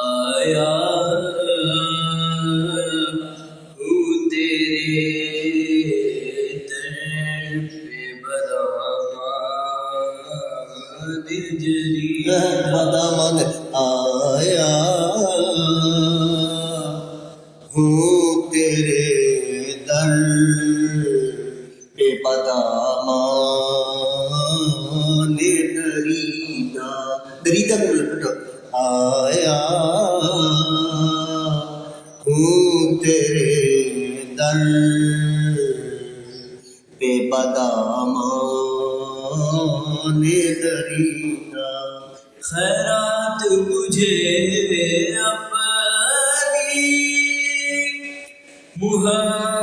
आया हूँ तेरे दर पे बदामाद जरी बदामाद आया हूँ तेरे दर पे बदामाद दरीदा दरीदा को लपटो आया हूँ तेरे दर पे बदामाद दरीदा खैरात मुझे अपनी मुहा